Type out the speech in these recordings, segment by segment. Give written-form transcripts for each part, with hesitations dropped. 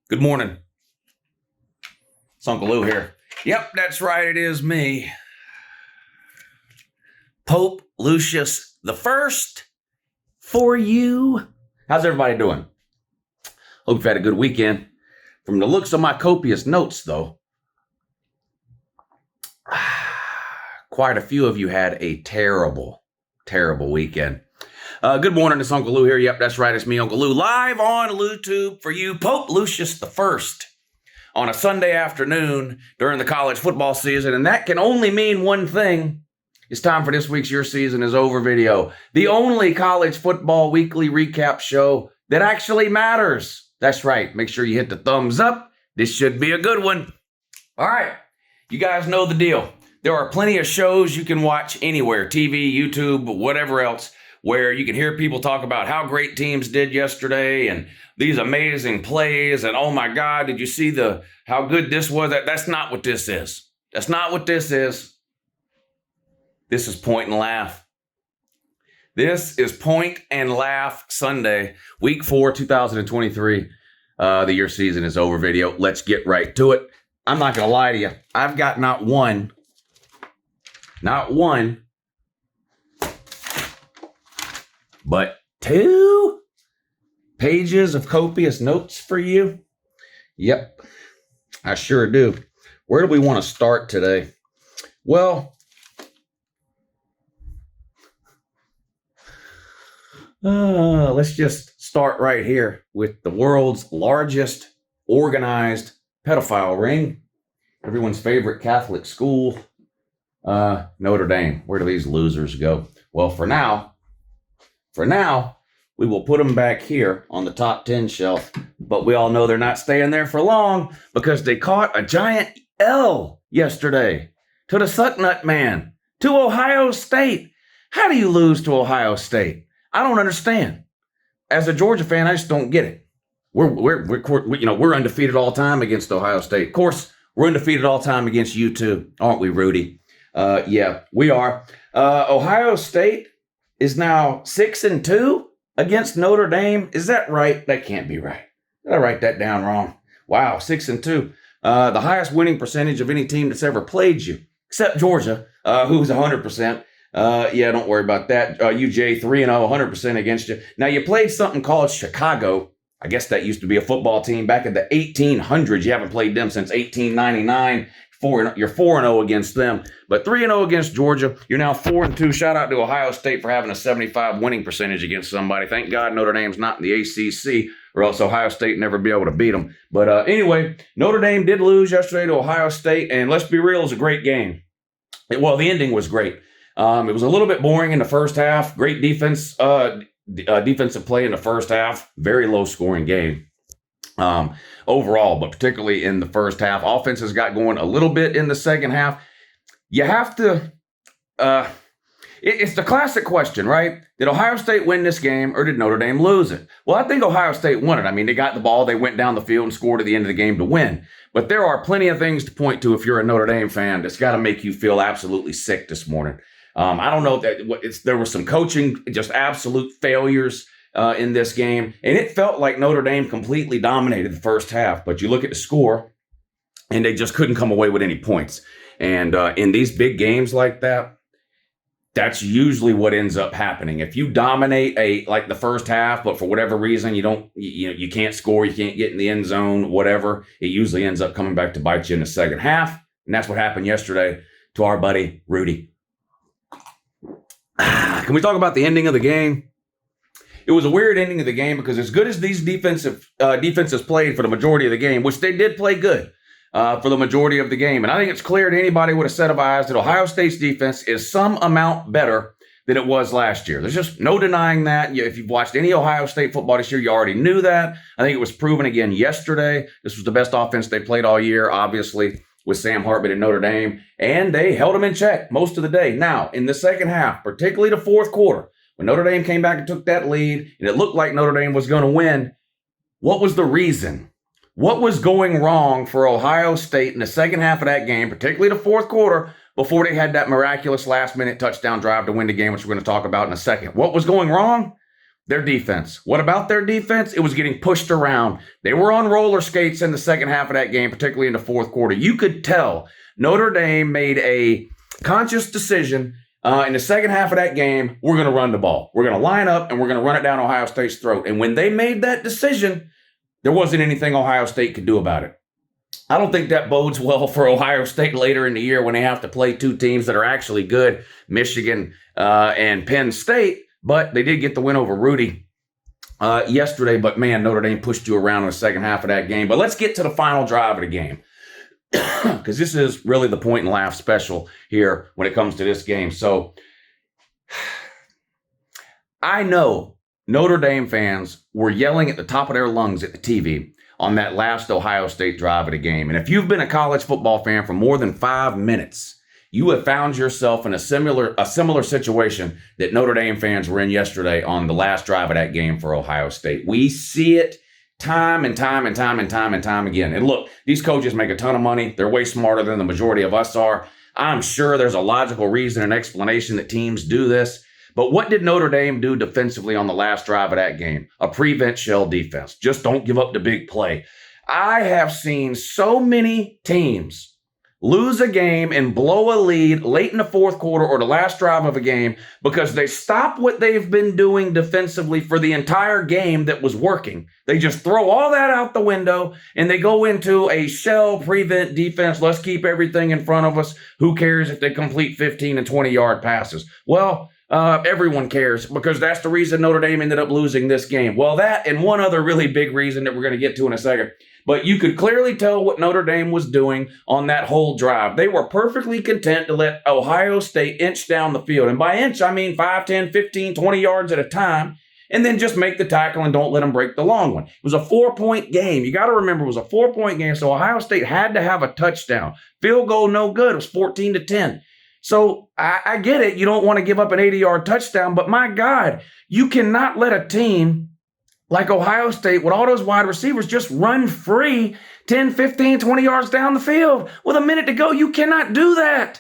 Good morning. It's Uncle Lou here. Yep, that's right. It is me. Pope Lucius the First for you. How's everybody doing? Hope you've had a good weekend. From the looks of my copious notes, though, quite a few of you had a terrible, terrible weekend. Good morning, it's Uncle Lou here. Yep, that's right, it's me, Uncle Lou, live on LouTube for you, Pope Lucius the First, on a Sunday afternoon during the college football season, and that can only mean one thing. It's time for this week's Your Season is Over video, the only college football weekly recap show that actually matters. That's right, make sure you hit the thumbs up. This should be a good one. All right, you guys know the deal. There are plenty of shows you can watch anywhere, TV, YouTube, whatever else, where you can hear people talk about how great teams did yesterday and these amazing plays and oh my God, did you see how good this was? That's not what this is. That's not what this is. This is Point and Laugh. This is Point and Laugh Sunday, week 4, 2023. The Your Season is Over video. Let's get right to it. I'm not going to lie to you. I've got not one, but 2 pages of copious notes for you. Yep, I sure do. Where do we want to start today? Well, let's just start right here with the world's largest organized pedophile ring. Everyone's favorite Catholic school, Notre Dame. Where do these losers go? Well, for now, we will put them back here on the top 10 shelf, but we all know they're not staying there for long because they caught a giant L yesterday to the Sucknut Man, to Ohio State. How do you lose to Ohio State? I don't understand. As a Georgia fan, I just don't get it. We're undefeated all time against Ohio State. Of course, we're undefeated all time against you too, aren't we, Rudy? Yeah, we are. Ohio State is now 6-2 against Notre Dame. Is that right? That can't be right. Did I write that down wrong? Wow, 6-2. The highest winning percentage of any team that's ever played you, except Georgia, who's 100%. Yeah, don't worry about that. UJ 3-0, 100% against you. Now, you played something called Chicago. I guess that used to be a football team back in the 1800s. You haven't played them since 1899. You're 4-0 against them, but 3-0 against Georgia. You're now 4-2. Shout out to Ohio State for having a 75 winning percentage against somebody. Thank God Notre Dame's not in the ACC, or else Ohio State never be able to beat them. But anyway, Notre Dame did lose yesterday to Ohio State, and let's be real, it was a great game. The ending was great. It was a little bit boring in the first half. Great defense, defensive play in the first half. Very low scoring game. Overall, but particularly in the first half. Offenses got going a little bit in the second half. You have to, it's the classic question, right? Did Ohio State win this game or did Notre Dame lose it? Well, I think Ohio State won it. I mean, they got the ball, they went down the field and scored at the end of the game to win. But there are plenty of things to point to if you're a Notre Dame fan that's got to make you feel absolutely sick this morning. I don't know that there were some coaching, just absolute failures in this game. And it felt like Notre Dame completely dominated the first half. But you look at the score, and they just couldn't come away with any points. And in these big games like that, that's usually what ends up happening. If you dominate like the first half, but for whatever reason you can't score, you can't get in the end zone, whatever, it usually ends up coming back to bite you in the second half. And that's what happened yesterday to our buddy Rudy. Can we talk about the ending of the game? It was a weird ending of the game because as good as these defenses played for the majority of the game, which they did play good for the majority of the game, and I think it's clear to anybody with a set of eyes that Ohio State's defense is some amount better than it was last year. There's just no denying that. If you've watched any Ohio State football this year, you already knew that. I think it was proven again yesterday. This was the best offense they played all year, obviously, with Sam Hartman and Notre Dame, and they held them in check most of the day. Now, in the second half, particularly the fourth quarter, when Notre Dame came back and took that lead, and it looked like Notre Dame was going to win, what was the reason? What was going wrong for Ohio State in the second half of that game, particularly the fourth quarter, before they had that miraculous last-minute touchdown drive to win the game, which we're going to talk about in a second? What was going wrong? Their defense. What about their defense? It was getting pushed around. They were on roller skates in the second half of that game, particularly in the fourth quarter. You could tell Notre Dame made a conscious decision in the second half of that game. We're going to run the ball. We're going to line up and we're going to run it down Ohio State's throat. And when they made that decision, there wasn't anything Ohio State could do about it. I don't think that bodes well for Ohio State later in the year when they have to play two teams that are actually good, Michigan and Penn State. But they did get the win over Rudy yesterday. But, man, Notre Dame pushed you around in the second half of that game. But let's get to the final drive of the game because this is really the point and laugh special here when it comes to this game. So I know Notre Dame fans were yelling at the top of their lungs at the TV on that last Ohio State drive of the game. And if you've been a college football fan for more than 5 minutes, you have found yourself in a similar situation that Notre Dame fans were in yesterday on the last drive of that game for Ohio State. We see it time and time again. And look, these coaches make a ton of money. They're way smarter than the majority of us are. I'm sure there's a logical reason and explanation that teams do this. But what did Notre Dame do defensively on the last drive of that game? A prevent shell defense. Just don't give up the big play. I have seen so many teams lose a game and blow a lead late in the fourth quarter or the last drive of a game because they stop what they've been doing defensively for the entire game that was working. They just throw all that out the window and they go into a shell prevent defense. Let's keep everything in front of us. Who cares if they complete 15 and 20-yard passes? Well, everyone cares because that's the reason Notre Dame ended up losing this game. Well, that and one other really big reason that we're going to get to in a second. But you could clearly tell what Notre Dame was doing on that whole drive. They were perfectly content to let Ohio State inch down the field. And by inch, I mean 5, 10, 15, 20 yards at a time. And then just make the tackle and don't let them break the long one. It was a 4-point game. You got to remember it was a 4-point game. So Ohio State had to have a touchdown. Field goal, no good. It was 14-10. So I get it. You don't want to give up an 80-yard touchdown. But my God, you cannot let a team like Ohio State with all those wide receivers just run free 10, 15, 20 yards down the field with a minute to go. You cannot do that.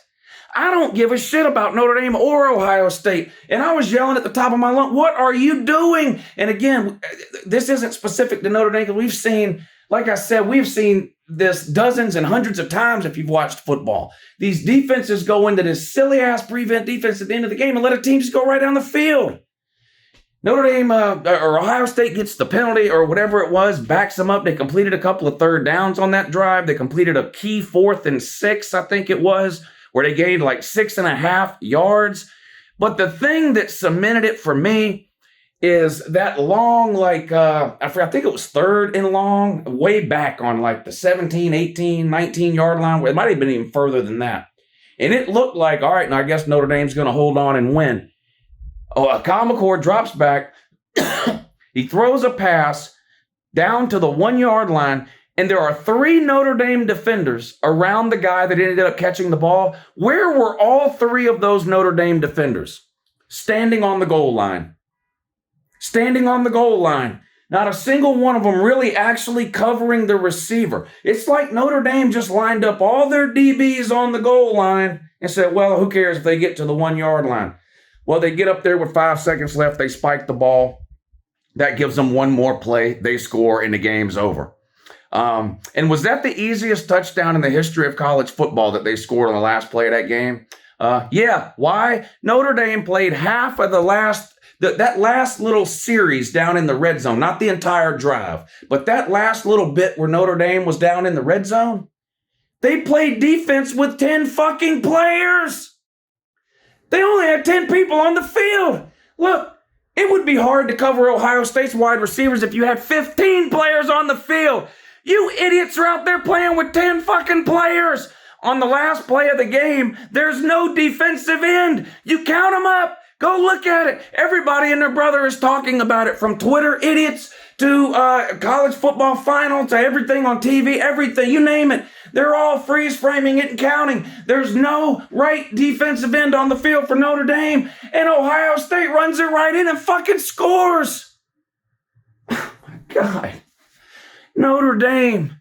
I don't give a shit about Notre Dame or Ohio State. And I was yelling at the top of my lungs, what are you doing? And again, this isn't specific to Notre Dame because we've seen, like I said, we've seen this dozens and hundreds of times if you've watched football. These defenses go into this silly-ass prevent defense at the end of the game and let a team just go right down the field. Notre Dame or Ohio State gets the penalty or whatever it was, backs them up. They completed a couple of third downs on that drive. They completed a key 4th and 6, I think it was, where they gained like 6.5 yards. But the thing that cemented it for me is that long, I think it was 3rd and long, way back on like the 17, 18, 19-yard line. It might have been even further than that. And it looked like, all right, now I guess Notre Dame's going to hold on and win. Kyle McCord drops back. He throws a pass down to the 1-yard line, and there are 3 Notre Dame defenders around the guy that ended up catching the ball. Where were all 3 of those Notre Dame defenders? Standing on the goal line. Standing on the goal line. Not a single one of them really actually covering the receiver. It's like Notre Dame just lined up all their DBs on the goal line and said, well, who cares if they get to the 1-yard line? Well, they get up there with 5 seconds left. They spike the ball. That gives them one more play. They score, and the game's over. And was that the easiest touchdown in the history of college football that they scored on the last play of that game? Yeah. Why? Notre Dame played half of that last little series down in the red zone, not the entire drive, but that last little bit where Notre Dame was down in the red zone. They played defense with 10 fucking players. They only had 10 people on the field. Look, it would be hard to cover Ohio State's wide receivers if you had 15 players on the field. You idiots are out there playing with 10 fucking players. On the last play of the game, there's no defensive end. You count them up. Go look at it. Everybody and their brother is talking about it, from Twitter idiots to college football final to everything on TV, everything, you name it. They're all freeze framing it and counting. There's no right defensive end on the field for Notre Dame, and Ohio State runs it right in and fucking scores. Oh my God. Notre Dame.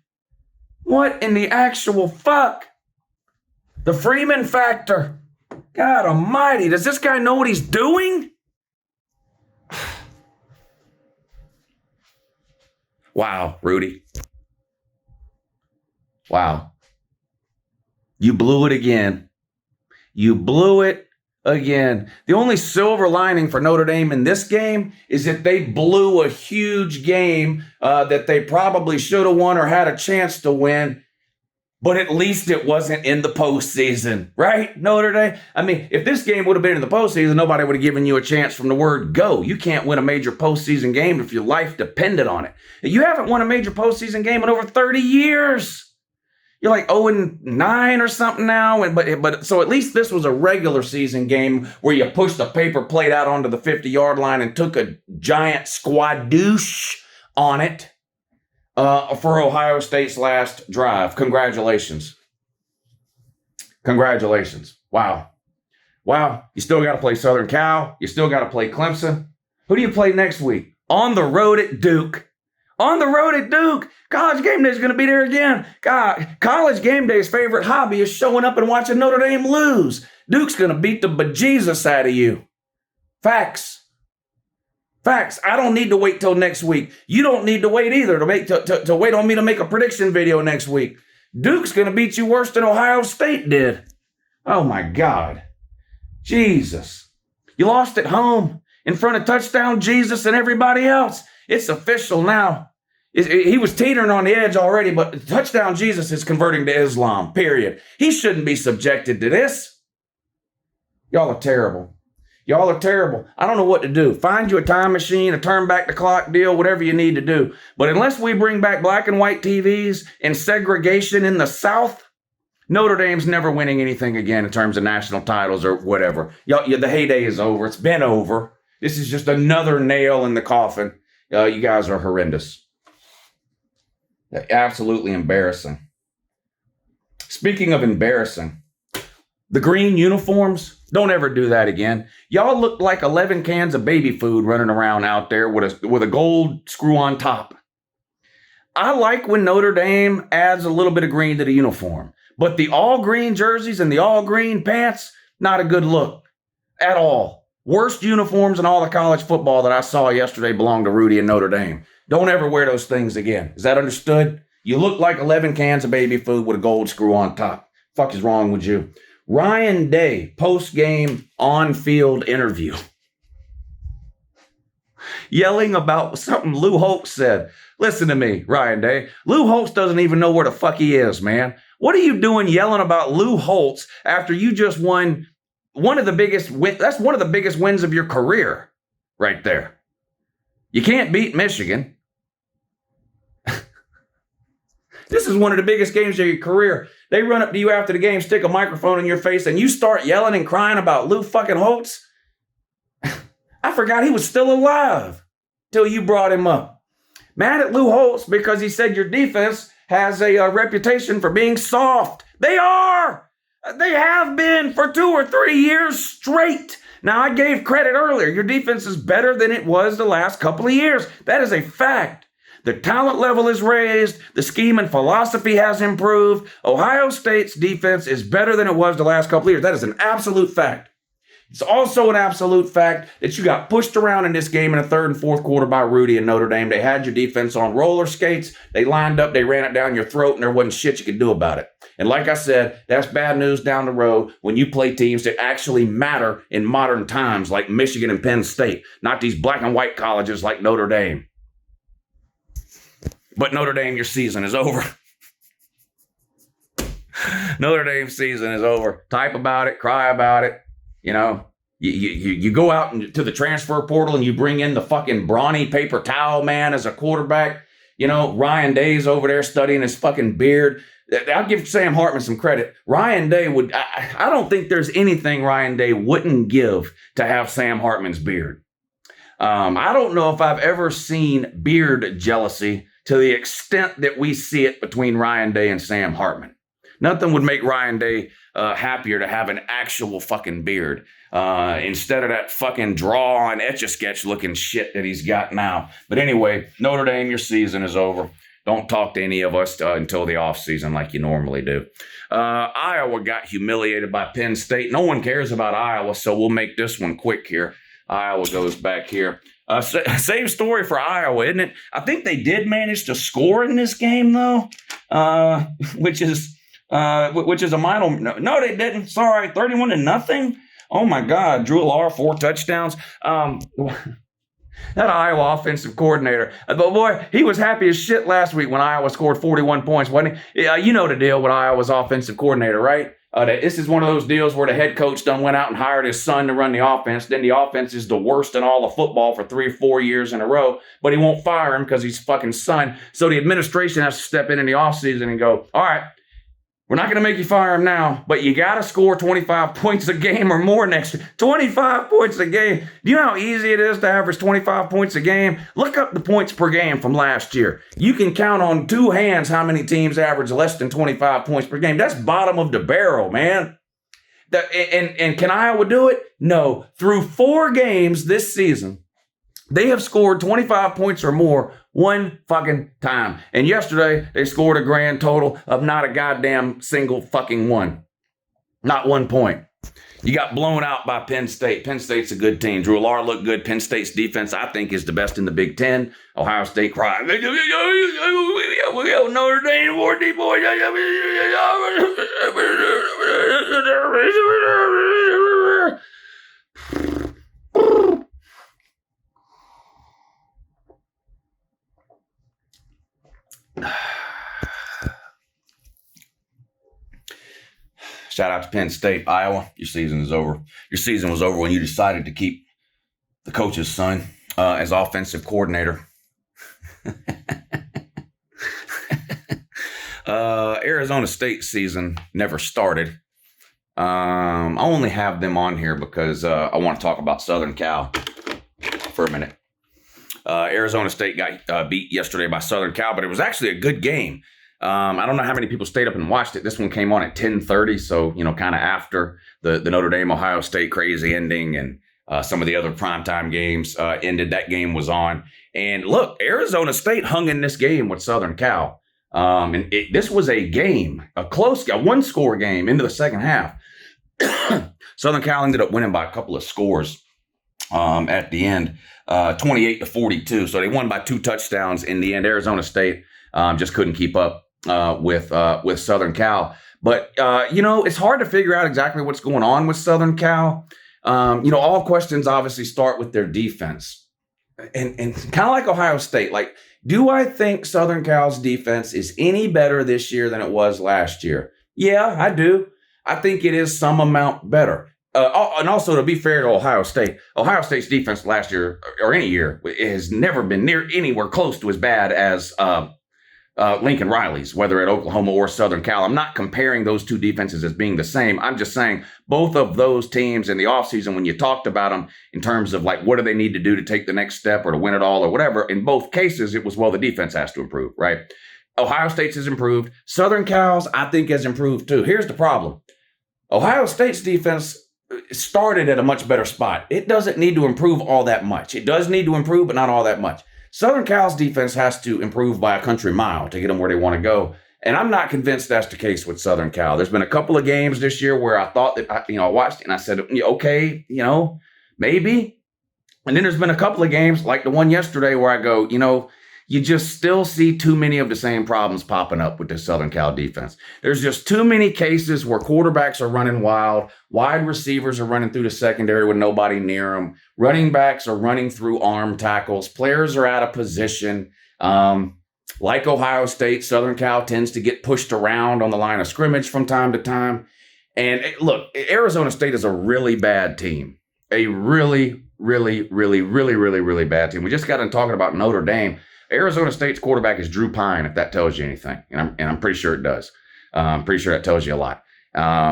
What in the actual fuck? The Freeman factor. God almighty, does this guy know what he's doing? Wow, Rudy. Wow. You blew it again. You blew it again. The only silver lining for Notre Dame in this game is that they blew a huge game that they probably should have won or had a chance to win. But at least it wasn't in the postseason, right, Notre Dame? I mean, if this game would have been in the postseason, nobody would have given you a chance from the word go. You can't win a major postseason game if your life depended on it. You haven't won a major postseason game in over 30 years. You're like 0-9 or something now. But so at least this was a regular season game where you pushed a paper plate out onto the 50-yard line and took a giant squadouche on it. For Ohio State's last drive. Congratulations. Congratulations. Wow. Wow. You still got to play Southern Cal. You still got to play Clemson. Who do you play next week? On the road at Duke. On the road at Duke. College game day is going to be there again. God, college game day's favorite hobby is showing up and watching Notre Dame lose. Duke's going to beat the bejesus out of you. Facts. Facts. I don't need to wait till next week. You don't need to wait either to wait on me to make a prediction video next week. Duke's going to beat you worse than Ohio State did. Oh, my God. Jesus. You lost at home in front of Touchdown Jesus and everybody else. It's official now. He was teetering on the edge already, but Touchdown Jesus is converting to Islam, period. He shouldn't be subjected to this. Y'all are terrible. Y'all are terrible. I don't know what to do. Find you a time machine, a turn back the clock deal, whatever you need to do. But unless we bring back black and white TVs and segregation in the South, Notre Dame's never winning anything again in terms of national titles or whatever. The heyday is over. It's been over. This is just another nail in the coffin. You guys are horrendous. Absolutely embarrassing. Speaking of embarrassing, the green uniforms, don't ever do that again. Y'all look like 11 cans of baby food running around out there with a gold screw on top. I like when Notre Dame adds a little bit of green to the uniform, but the all green jerseys and the all green pants, not a good look at all. Worst uniforms in all the college football that I saw yesterday belong to Rudy and Notre Dame. Don't ever wear those things again. Is that understood? You look like 11 cans of baby food with a gold screw on top. Fuck is wrong with you? Ryan Day, post-game on-field interview. Yelling about something Lou Holtz said. Listen to me, Ryan Day. Lou Holtz doesn't even know where the fuck he is, man. What are you doing yelling about Lou Holtz after you just won one of the biggest wins? That's one of the biggest wins of your career right there. You can't beat Michigan. This is one of the biggest games of your career. They run up to you after the game, stick a microphone in your face, and you start yelling and crying about Lou fucking Holtz? I forgot he was still alive till you brought him up. Mad at Lou Holtz because he said your defense has a reputation for being soft. They are! They have been for 2 or 3 years straight. Now, I gave credit earlier. Your defense is better than it was the last couple of years. That is a fact. The talent level is raised. The scheme and philosophy has improved. Ohio State's defense is better than it was the last couple of years. That is an absolute fact. It's also an absolute fact that you got pushed around in this game in the third and fourth quarter by Rudy and Notre Dame. They had your defense on roller skates. They lined up. They ran it down your throat, and there wasn't shit you could do about it. And like I said, that's bad news down the road when you play teams that actually matter in modern times like Michigan and Penn State, not these black and white colleges like Notre Dame. But Notre Dame, your season is over. Notre Dame's season is over. Type about it, cry about it. You know, you go out to the transfer portal and you bring in the fucking brawny paper towel man as a quarterback. You know, Ryan Day's over there studying his fucking beard. I'll give Sam Hartman some credit. Ryan Day would, I don't think there's anything Ryan Day wouldn't give to have Sam Hartman's beard. I don't know if I've ever seen beard jealousy to the extent that we see it between Ryan Day and Sam Hartman. Nothing would make Ryan Day happier to have an actual fucking beard instead of that fucking draw and etch-a-sketch looking shit that he's got now. But anyway, Notre Dame, your season is over. Don't talk to any of us until the offseason like you normally do. Iowa got humiliated by Penn State. No one cares about Iowa, so we'll make this one quick here. Iowa goes back here. Same story for Iowa, isn't it? I think they did manage to score in this game, though, which is a minor. No, they didn't. Sorry, 31-0. Oh my God, Drew Lar 4 touchdowns. That Iowa offensive coordinator, but boy, he was happy as shit last week when Iowa scored 41 points, wasn't he? You know the deal with Iowa's offensive coordinator, right? This is one of those deals where the head coach done went out and hired his son to run the offense. Then the offense is the worst in all of football for 3 or 4 years in a row, but he won't fire him because he's fucking son. So the administration has to step in the offseason and go, all right, we're not going to make you fire him now, but you got to score 25 points a game or more next year. 25 points a game. Do you know how easy it is to average 25 points a game? Look up the points per game from last year. You can count on 2 hands how many teams average less than 25 points per game. That's bottom of the barrel, man. And can Iowa do it? No. Through 4 games this season, they have scored 25 points or more one fucking time. And yesterday, they scored a grand total of not a goddamn single fucking one. Not 1 point. You got blown out by Penn State. Penn State's a good team. Drew Lar looked good. Penn State's defense, I think, is the best in the Big Ten. Ohio State cried. We got Notre Dame 14 points. Shout out to Penn State. Iowa, your season is over. Your season was over when you decided to keep the coach's son as offensive coordinator. Arizona State season never started. I only have them on here because I want to talk about Southern Cal for a minute. Arizona State got beat yesterday by Southern Cal, but it was actually a good game. I don't know how many people stayed up and watched it. This one came on at 10:30, so, kind of after the Notre Dame, Ohio State crazy ending and some of the other primetime games ended. That game was on. And look, Arizona State hung in this game with Southern Cal. And this was a game, a close, a 1-score game into the second half. Southern Cal ended up winning by a couple of scores at the end, 28-42. So they won by 2 touchdowns in the end. Arizona State just couldn't keep up with Southern Cal. But, it's hard to figure out exactly what's going on with Southern Cal. All questions obviously start with their defense. And kind of like Ohio State, do I think Southern Cal's defense is any better this year than it was last year? Yeah, I do. I think it is some amount better. And also, to be fair to Ohio State's defense last year, or any year, has never been near anywhere close to as bad as Lincoln Riley's, whether at Oklahoma or Southern Cal. I'm not comparing those 2 defenses as being the same. I'm just saying both of those teams in the offseason, when you talked about them in terms of what do they need to do to take the next step or to win it all or whatever, in both cases, it was, well, the defense has to improve, right? Ohio State's has improved. Southern Cal's, I think, has improved too. Here's the problem. Ohio State's defense started at a much better spot. It doesn't need to improve all that much. It does need to improve, but not all that much. Southern Cal's defense has to improve by a country mile to get them where they want to go. And I'm not convinced that's the case with Southern Cal. There's been a couple of games this year where I thought that, I watched it and I said, okay, maybe. And then there's been a couple of games like the one yesterday where I go, you just still see too many of the same problems popping up with the Southern Cal defense. There's just too many cases where quarterbacks are running wild, wide receivers are running through the secondary with nobody near them, running backs are running through arm tackles, players are out of position. Like Ohio State, Southern Cal tends to get pushed around on the line of scrimmage from time to time. And look, Arizona State is a really bad team. A really, really, really, really, really, really bad team. We just got done talking about Notre Dame. Arizona State's quarterback is Drew Pine, if that tells you anything. And I'm pretty sure it does. I'm pretty sure that tells you a lot.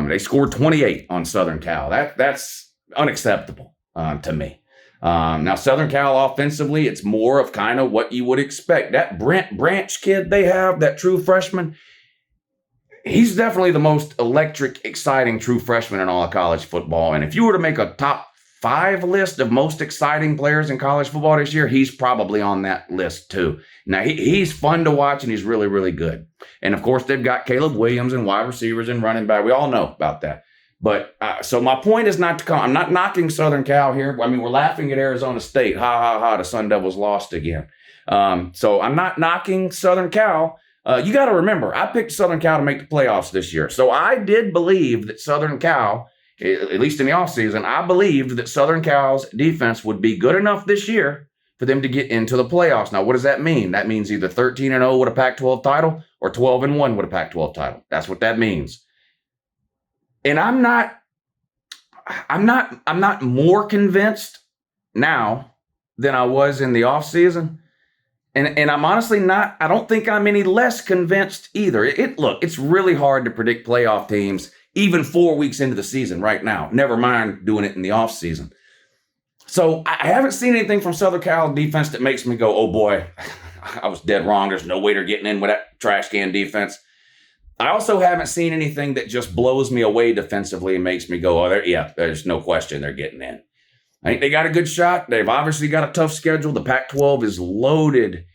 They scored 28 on Southern Cal. That's unacceptable to me. Now, Southern Cal offensively, it's more of kind of what you would expect. That Brent Branch kid they have, that true freshman, he's definitely the most electric, exciting true freshman in all of college football. And if you were to make a top 5 list of most exciting players in college football this year, he's probably on that list too. Now, he's fun to watch and he's really, really good. And of course, they've got Caleb Williams and wide receivers and running back. We all know about that. But so my point is not to come. I'm not knocking Southern Cal here. I mean, we're laughing at Arizona State. Ha, ha, ha. The Sun Devils lost again. So I'm not knocking Southern Cal. You got to remember, I picked Southern Cal to make the playoffs this year. So I did believe that Southern Cal, at least in the offseason, I believed that Southern Cal's defense would be good enough this year for them to get into the playoffs. Now, what does that mean? That means either 13-0 with a Pac-12 title or 12-1 with a Pac-12 title. That's what that means. And I'm not more convinced now than I was in the offseason. And I'm honestly not, I don't think I'm any less convinced either. Look, it's really hard to predict playoff teams even 4 weeks into the season right now. Never mind doing it in the offseason. So I haven't seen anything from Southern Cal defense that makes me go, oh boy, I was dead wrong. There's no way they're getting in with that trash can defense. I also haven't seen anything that just blows me away defensively and makes me go, oh, there's no question they're getting in. I think they got a good shot. They've obviously got a tough schedule. The Pac-12 is loaded.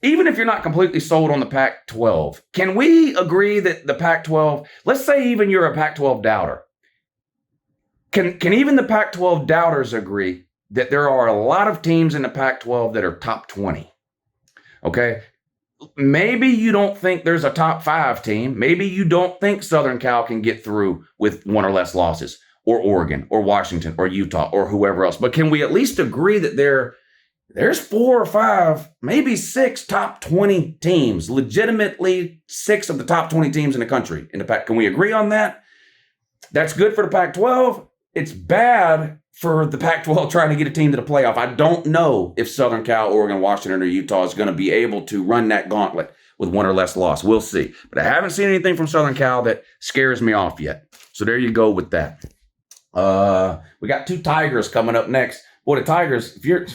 Even if you're not completely sold on the Pac-12, can we agree that the Pac-12, let's say even you're a Pac-12 doubter, can even the Pac-12 doubters agree that there are a lot of teams in the Pac-12 that are top 20? Okay? Maybe you don't think there's a top 5 team. Maybe you don't think Southern Cal can get through with 1 or less losses, or Oregon, or Washington, or Utah, or whoever else. But can we at least agree that there's 4 or 5, maybe 6 top 20 teams, legitimately 6 of the top 20 teams in the country in the Pac? Can we agree on that? That's good for the Pac-12. It's bad for the Pac-12 trying to get a team to the playoff. I don't know if Southern Cal, Oregon, Washington, or Utah is going to be able to run that gauntlet with 1 or less loss. We'll see. But I haven't seen anything from Southern Cal that scares me off yet. So there you go with that. We got 2 Tigers coming up next. Boy, the Tigers, if you're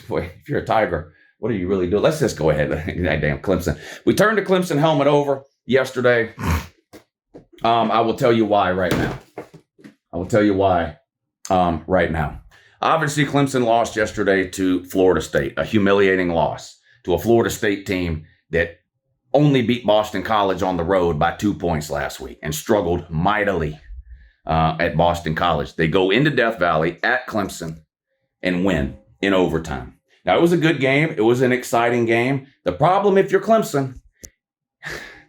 a Tiger, what do you really do? Let's just go ahead. Damn Clemson. We turned the Clemson helmet over yesterday. I will tell you why right now. Right now. Obviously, Clemson lost yesterday to Florida State, a humiliating loss to a Florida State team that only beat Boston College on the road by 2 points last week and struggled mightily at Boston College. They go into Death Valley at Clemson and win in overtime. Now, it was a good game. It was an exciting game. The problem, if you're Clemson,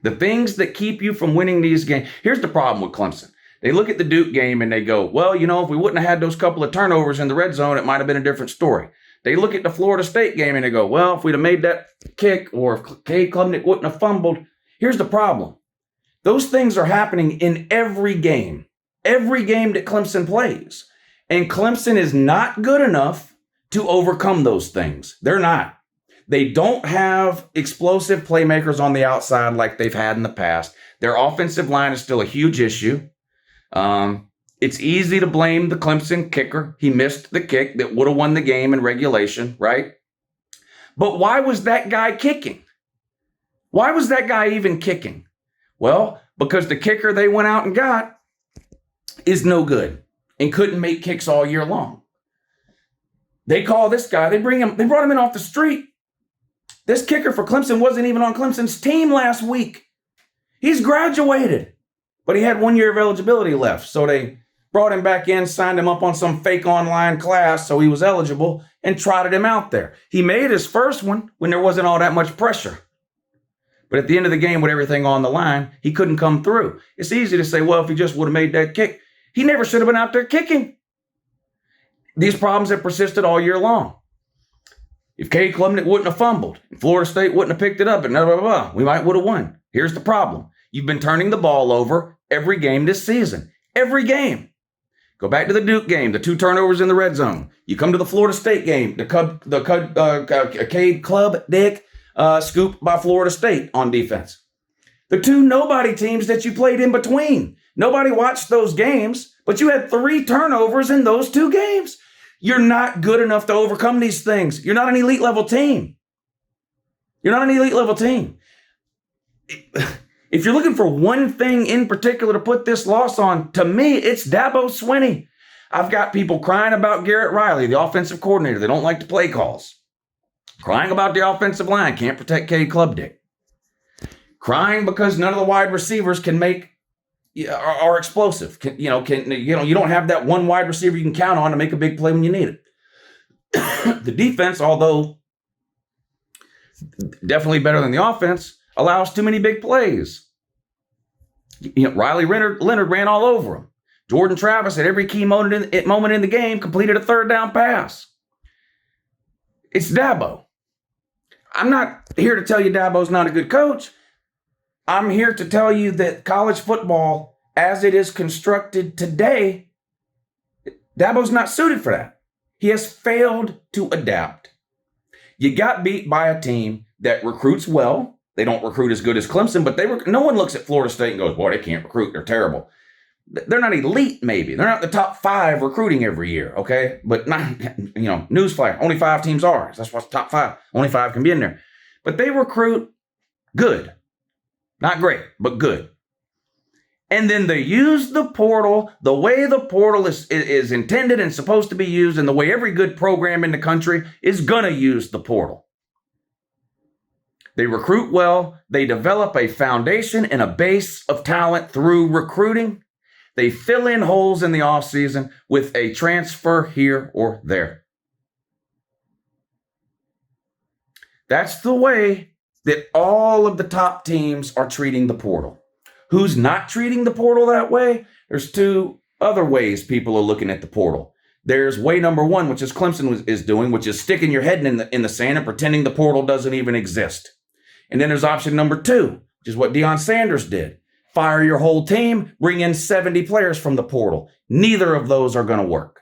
the things that keep you from winning these games, here's the problem with Clemson. They look at the Duke game and they go, well, if we wouldn't have had those couple of turnovers in the red zone, it might have been a different story. They look at the Florida State game and they go, well, if we'd have made that kick or if Cade Klubnik wouldn't have fumbled. Here's the problem. Those things are happening in every game that Clemson plays. And Clemson is not good enough to overcome those things. They're not. They don't have explosive playmakers on the outside like they've had in the past. Their offensive line is still a huge issue. It's easy to blame the Clemson kicker. He missed the kick that would have won the game in regulation, right? But why was that guy kicking? Why was that guy even kicking? Well, because the kicker they went out and got is no good and couldn't make kicks all year long. They call this guy, they brought him in off the street. This kicker for Clemson wasn't even on Clemson's team last week. He's graduated, but he had 1 year of eligibility left. So they brought him back in, signed him up on some fake online class so he was eligible and trotted him out there. He made his first one when there wasn't all that much pressure. But at the end of the game with everything on the line, he couldn't come through. It's easy to say, well, if he just would have made that kick, he never should have been out there kicking. These problems have persisted all year long. If Cade Klubnik wouldn't have fumbled, and Florida State wouldn't have picked it up, and blah, blah, blah, we might would have won. Here's the problem. You've been turning the ball over every game this season. Every game. Go back to the Duke game, the 2 turnovers in the red zone. You come to the Florida State game, the Cade Klubnik scoop by Florida State on defense. The 2 nobody teams that you played in between. Nobody watched those games, but you had 3 turnovers in those 2 games. You're not good enough to overcome these things. You're not an elite level team. If you're looking for one thing in particular to put this loss on, to me, it's Dabo Swinney. I've got people crying about Garrett Riley, the offensive coordinator. They don't like the play calls. Crying about the offensive line. Can't protect Cade Klubnik. Crying because none of the wide receivers can make, are explosive. You don't have that one wide receiver you can count on to make a big play when you need it. The defense, although definitely better than the offense, allows too many big plays. Riley Leonard ran all over him. Jordan Travis at every key moment in the game completed a third down pass. It's Dabo. I'm not here to tell you Dabo's not a good coach. I'm here to tell you that college football, as it is constructed today, Dabo's not suited for that. He has failed to adapt. You got beat by a team that recruits well. They don't recruit as good as Clemson, but no one looks at Florida State and goes, boy, they can't recruit. They're terrible. They're not elite, maybe. They're not the top 5 recruiting every year, okay? But not, newsflash, only 5 teams are. That's what's top 5. Only 5 can be in there. But they recruit good. Not great, but good. And then they use the portal the way the portal is intended and supposed to be used, and the way every good program in the country is going to use the portal. They recruit well. They develop a foundation and a base of talent through recruiting. They fill in holes in the offseason with a transfer here or there. That's the way that all of the top teams are treating the portal. Who's not treating the portal that way? There's 2 other ways people are looking at the portal. There's way number 1, which is Clemson is doing, which is sticking your head in the sand and pretending the portal doesn't even exist. And then there's option number 2, which is what Deion Sanders did. Fire your whole team, bring in 70 players from the portal. Neither of those are going to work.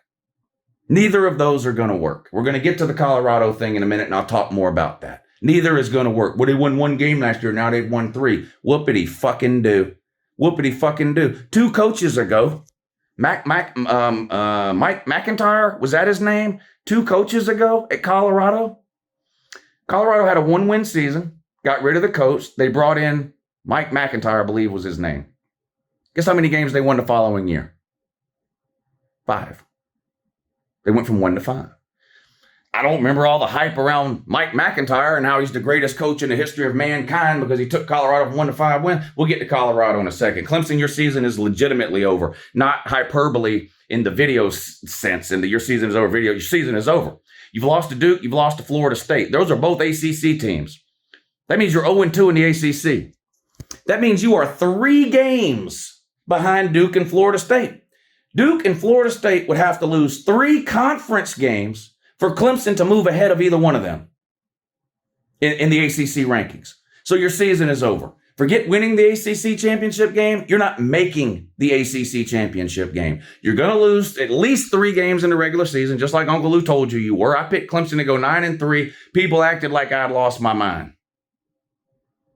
Neither of those are going to work. We're going to get to the Colorado thing in a minute, and I'll talk more about that. Neither is going to work. Well, they won 1 game last year. Now they've won 3. Whoopity fucking do. Whoopity fucking do. 2 coaches ago, Mike McIntyre, was that his name? 2 coaches ago at Colorado. Colorado had a 1-win season, got rid of the coach. They brought in Mike McIntyre, I believe was his name. Guess how many games they won the following year? 5. They went from 1 to 5. I don't remember all the hype around Mike McIntyre and how he's the greatest coach in the history of mankind because he took Colorado from 1 to 5 win. We'll get to Colorado in a second. Clemson, your season is legitimately over. Not hyperbole in the video sense, in the your season is over video. Your season is over. You've lost to Duke. You've lost to Florida State. Those are both ACC teams. That means you're 0-2 in the ACC. That means you are 3 games behind Duke and Florida State. Duke and Florida State would have to lose 3 conference games for Clemson to move ahead of either one of them in the ACC rankings. So your season is over. Forget winning the ACC championship game. You're not making the ACC championship game. You're going to lose at least 3 games in the regular season, just like Uncle Lou told you were. I picked Clemson to go 9-3. People acted like I'd lost my mind.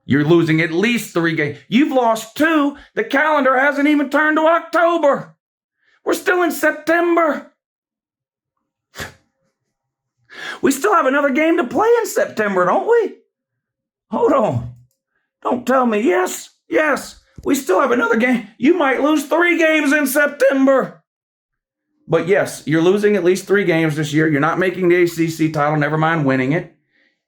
You're losing at least 3 games. You've lost 2. The calendar hasn't even turned to October. We're still in September. We still have another game to play in September, don't we? Hold on. Don't tell me. Yes. We still have another game. You might lose 3 games in September. But yes, you're losing at least 3 games this year. You're not making the ACC title, never mind winning it.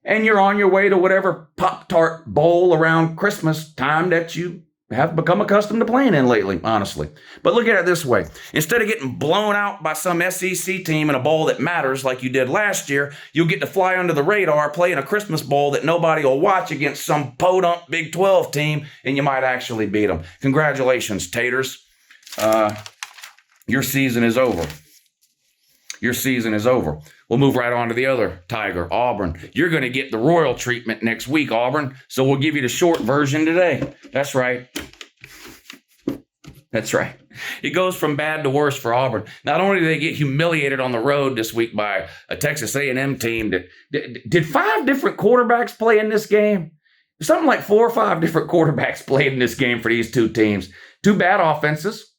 And you're on your way to whatever Pop-Tart bowl around Christmas time that you have become accustomed to playing in lately, honestly. But look at it this way. Instead of getting blown out by some SEC team in a bowl that matters like you did last year, you'll get to fly under the radar, play in a Christmas bowl that nobody will watch against some podunk Big 12 team, and you might actually beat them. Congratulations, Taters. Your season is over. Your season is over. We'll move right on to the other Tiger, Auburn. You're going to get the royal treatment next week, Auburn. So we'll give you the short version today. That's right. It goes from bad to worse for Auburn. Not only did they get humiliated on the road this week by a Texas A&M team that did 5 different quarterbacks play in this game? Something like 4 or 5 different quarterbacks played in this game for these 2 teams. 2 bad offenses.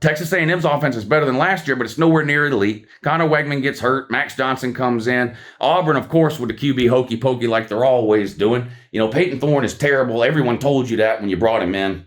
Texas A&M's offense is better than last year, but it's nowhere near elite. Connor Wegman gets hurt. Max Johnson comes in. Auburn, of course, with the QB hokey pokey like they're always doing. Peyton Thorne is terrible. Everyone told you that when you brought him in.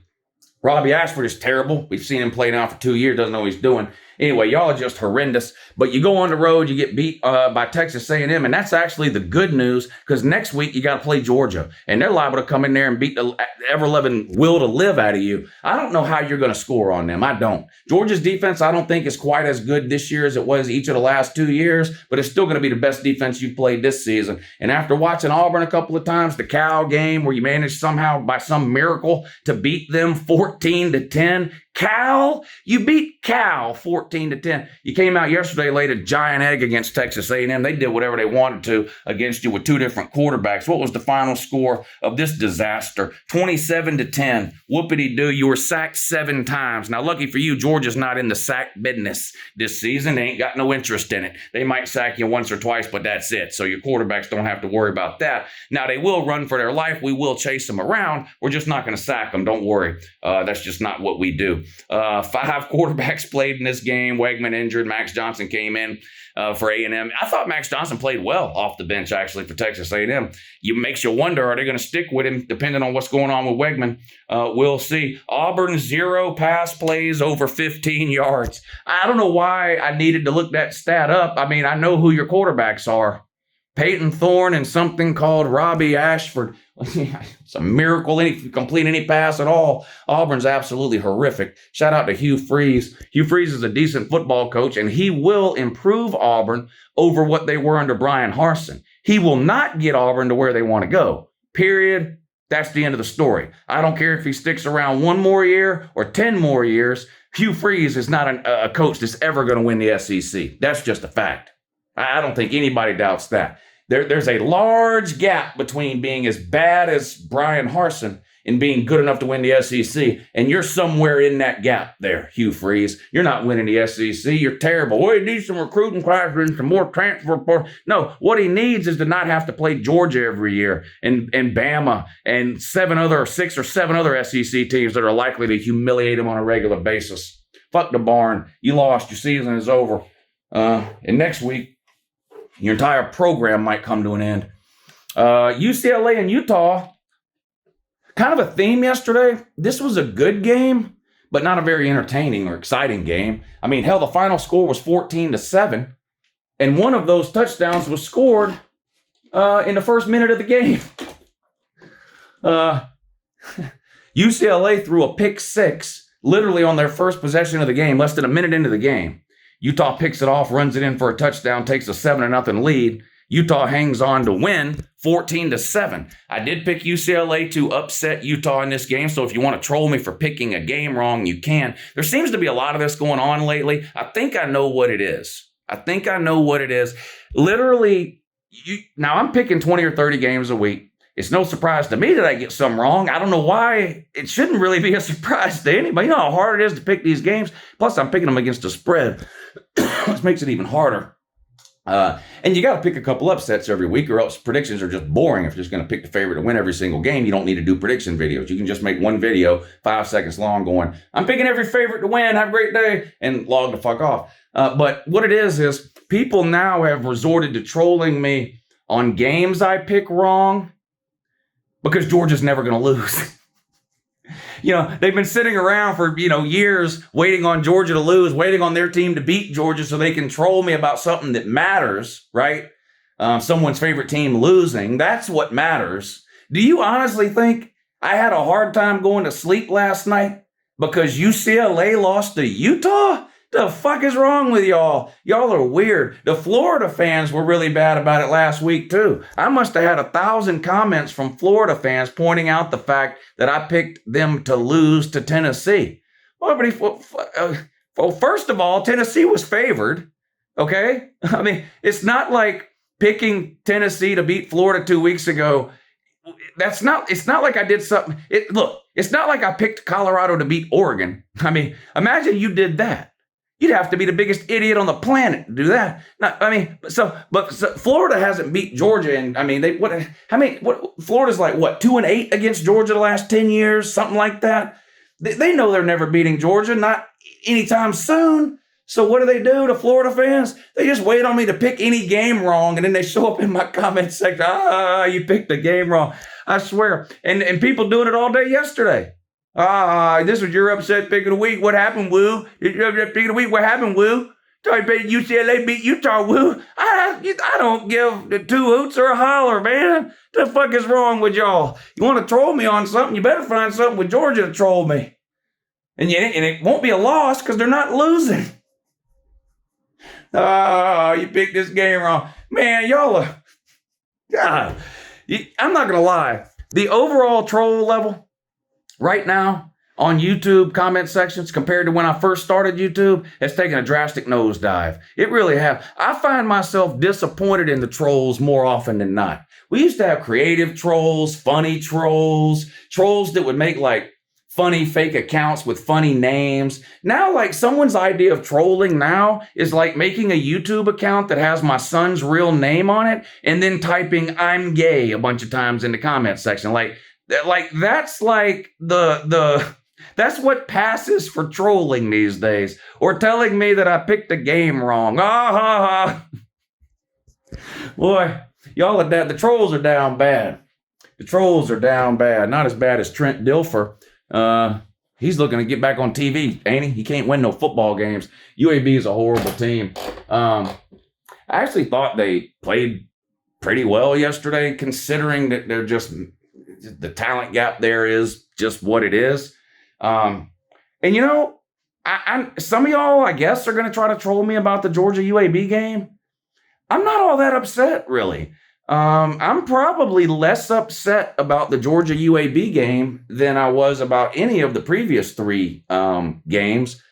Robbie Ashford is terrible. We've seen him play now for 2 years, doesn't know what he's doing. Anyway, y'all are just horrendous. But you go on the road, you get beat by Texas A&M, and that's actually the good news because next week you got to play Georgia, and they're liable to come in there and beat the ever-loving will to live out of you. I don't know how you're going to score on them. I don't. Georgia's defense, I don't think is quite as good this year as it was each of the last 2 years, but it's still going to be the best defense you've played this season. And after watching Auburn a couple of times, the Cal game where you managed somehow by some miracle to beat them 14-10, Cal, you beat Cal 14-10. You came out yesterday, laid a giant egg against Texas A&M. They did whatever they wanted to against you with two different quarterbacks. What was the final score of this disaster? 27-10. Whoopity-doo. You were sacked 7 times. Now, lucky for you, Georgia's not in the sack business this season. They ain't got no interest in it. They might sack you once or twice, but that's it. So your quarterbacks don't have to worry about that. Now, they will run for their life. We will chase them around. We're just not going to sack them. Don't worry. That's just not what we do. 5 quarterbacks played in this game. Wegman injured. Max Johnson came in for A&M. I thought Max Johnson played well off the bench, actually, for Texas A&M. It makes you wonder, are they going to stick with him, depending on what's going on with Wegman? We'll see. Auburn, 0 pass plays over 15 yards. I don't know why I needed to look that stat up. I mean, I know who your quarterbacks are. Peyton Thorne and something called Robbie Ashford. It's a miracle if you complete any pass at all. Auburn's absolutely horrific. Shout out to Hugh Freeze. Hugh Freeze is a decent football coach, and he will improve Auburn over what they were under Brian Harsin. He will not get Auburn to where they want to go. Period. That's the end of the story. I don't care if he sticks around 1 more year or 10 more years. Hugh Freeze is not a coach that's ever going to win the SEC. That's just a fact. I don't think anybody doubts that. There's a large gap between being as bad as Brian Harsin and being good enough to win the SEC, and you're somewhere in that gap there, Hugh Freeze. You're not winning the SEC. You're terrible. Well, he needs some recruiting classes and some more transfer. No, what he needs is to not have to play Georgia every year and Bama and 6 or 7 other SEC teams that are likely to humiliate him on a regular basis. Fuck the barn. You lost. Your season is over. And next week, your entire program might come to an end. UCLA and Utah, kind of a theme yesterday. This was a good game, but not a very entertaining or exciting game. I mean, hell, the final score was 14-7, and one of those touchdowns was scored in the first minute of the game. UCLA threw a pick 6 literally on their first possession of the game, less than a minute into the game. Utah picks it off, runs it in for a touchdown, takes a 7-0 lead. Utah hangs on to win 14-7. I did pick UCLA to upset Utah in this game, so if you want to troll me for picking a game wrong, you can. There seems to be a lot of this going on lately. I think I know what it is. Literally, now I'm picking 20 or 30 games a week. It's no surprise to me that I get some wrong. I don't know why. It shouldn't really be a surprise to anybody. You know how hard it is to pick these games? Plus, I'm picking them against the spread, which makes it even harder. And you got to pick a couple upsets every week, or else predictions are just boring. If you're just going to pick the favorite to win every single game, you don't need to do prediction videos. You can just make one video 5 seconds long going, I'm picking every favorite to win, have a great day, and log the fuck off. But what it is people now have resorted to trolling me on games I pick wrong because Georgia's never going to lose. They've been sitting around for, years waiting on Georgia to lose, waiting on their team to beat Georgia so they can troll me about something that matters, right? Someone's favorite team losing. That's what matters. Do you honestly think I had a hard time going to sleep last night because UCLA lost to Utah? The fuck is wrong with y'all? Y'all are weird. The Florida fans were really bad about it last week, too. I must have had 1,000 comments from Florida fans pointing out the fact that I picked them to lose to Tennessee. Well, first of all, Tennessee was favored, okay? I mean, it's not like picking Tennessee to beat Florida 2 weeks ago. It's not like I did something. It's not like I picked Colorado to beat Oregon. I mean, imagine you did that. You'd have to be the biggest idiot on the planet to do that. But Florida hasn't beat Georgia, and Florida's like 2-8 against Georgia the last 10 years, something like that. They know they're never beating Georgia, not anytime soon. So what do to Florida fans? They just wait on me to pick any game wrong, and then they show up in my comment section. You picked the game wrong. I swear. And people doing it all day yesterday. This was your upset pick of the week. What happened, Woo? Your upset pick of the week. What happened, Woo? UCLA beat Utah, Woo. I don't give two hoots or a holler, man. The fuck is wrong with y'all? You want to troll me on something? You better find something with Georgia to troll me. And it won't be a loss because they're not losing. You picked this game wrong. Man, y'all are... God, I'm not going to lie. The overall troll level right now on YouTube comment sections compared to when I first started YouTube has taken a drastic nosedive. It really has. I find myself disappointed in the trolls more often than not. We used to have creative trolls, funny trolls that would make like funny fake accounts with funny names. Now, like someone's idea of trolling now is like making a YouTube account that has my son's real name on it and then typing "I'm gay" a bunch of times in the comment section. Like that's like that's what passes for trolling these days. Or telling me that I picked the game wrong. Boy, y'all are down. The trolls are down bad. The trolls are down bad. Not as bad as Trent Dilfer. He's looking to get back on TV, ain't he? He can't win no football games. UAB is a horrible team. I actually thought they played pretty well yesterday, considering that they're just the talent gap there is just what it is. And you know, some of y'all, I guess, are going to try to troll me about the Georgia UAB game. I'm not all that upset, really. I'm probably less upset about the Georgia UAB game than I was about any of the previous three games.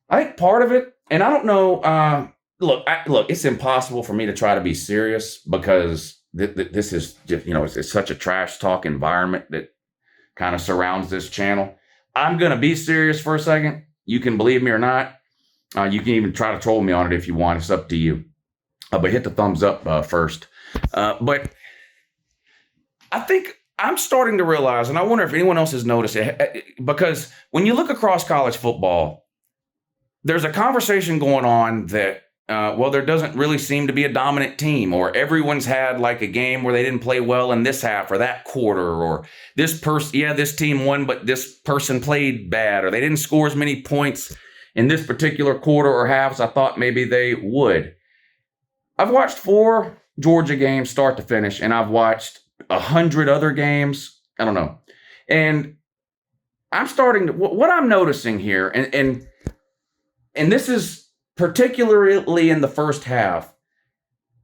I think part of it, and I don't know, look, it's impossible for me to try to be serious because this is just, it's such a trash talk environment that kind of surrounds this channel. I'm going to be serious for a second. You can believe me or not. You can even try to troll me on it if you want. It's up to you. But hit the thumbs up first. But I think I'm starting to realize, and I wonder if anyone else has noticed it, because when you look across college football, there's a conversation going on that, there doesn't really seem to be a dominant team, or everyone's had like a game where they didn't play well in this half or that quarter, or this team won, but this person played bad, or they didn't score as many points in this particular quarter or half as I thought maybe they would. I've watched 4 Georgia games start to finish, and I've watched 100 other games. I don't know. And I'm starting to, what I'm noticing here, and this is particularly in the first half,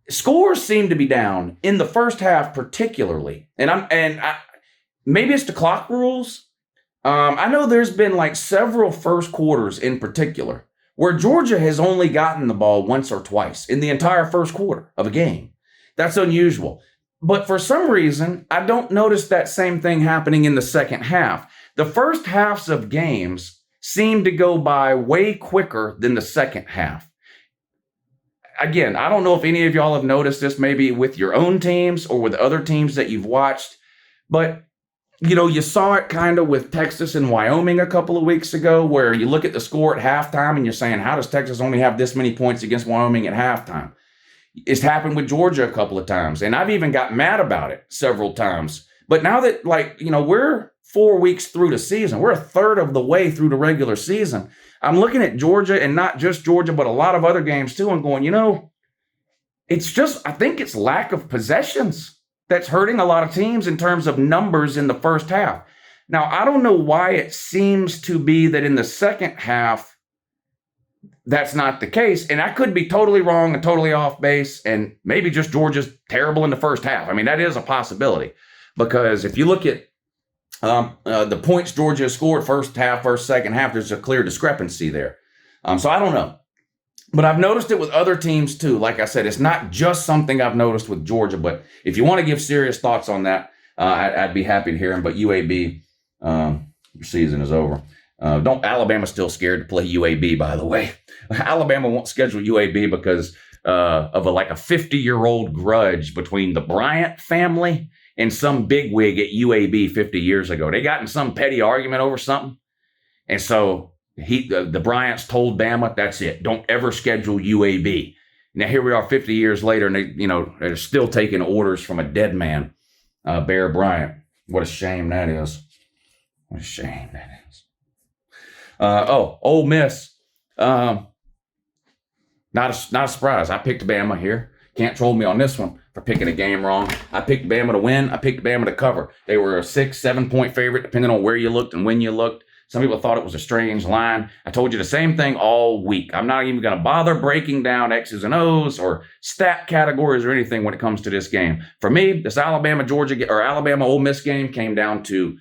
scores seem to be down in the first half particularly. And maybe it's the clock rules. I know there's been like several first quarters in particular where Georgia has only gotten the ball once or twice in the entire first quarter of a game. That's unusual. But for some reason, I don't notice that same thing happening in the second half. The first halves of games seem to go by way quicker than the second half. Again, I don't know if any of y'all have noticed this, maybe with your own teams or with other teams that you've watched, but you saw it kind of with Texas and Wyoming a couple of weeks ago, where you look at the score at halftime and you're saying, how does Texas only have this many points against Wyoming at halftime? It's happened with Georgia a couple of times, and I've even got mad about it several times. But now that, we're 4 weeks through the season, we're a third of the way through the regular season, I'm looking at Georgia, and not just Georgia, but a lot of other games too, and going, it's just, I think it's lack of possessions that's hurting a lot of teams in terms of numbers in the first half. Now, I don't know why it seems to be that in the second half, that's not the case. And I could be totally wrong and totally off base, and maybe just Georgia's terrible in the first half. I mean, that is a possibility, because if you look at the points Georgia scored first half, second half, there's a clear discrepancy there. So I don't know. But I've noticed it with other teams too. Like I said, it's not just something I've noticed with Georgia. But if you want to give serious thoughts on that, I'd be happy to hear them. But UAB, your season is over. Alabama's still scared to play UAB, by the way. Alabama won't schedule UAB because of a 50-year-old grudge between the Bryant family and some bigwig at UAB 50 years ago. They got in some petty argument over something. And so the Bryants told Bama, that's it. Don't ever schedule UAB. Now here we are 50 years later, and they're still taking orders from a dead man, Bear Bryant. What a shame that is. What a shame that is. Ole Miss. Not a surprise. I picked Bama here. Can't troll me on this one for picking a game wrong. I picked Bama to win. I picked Bama to cover. They were a 6-7 point favorite, depending on where you looked and when you looked. Some people thought it was a strange line. I told you the same thing all week. I'm not even going to bother breaking down X's and O's or stat categories or anything when it comes to this game. For me, this Alabama-Ole Miss game came down to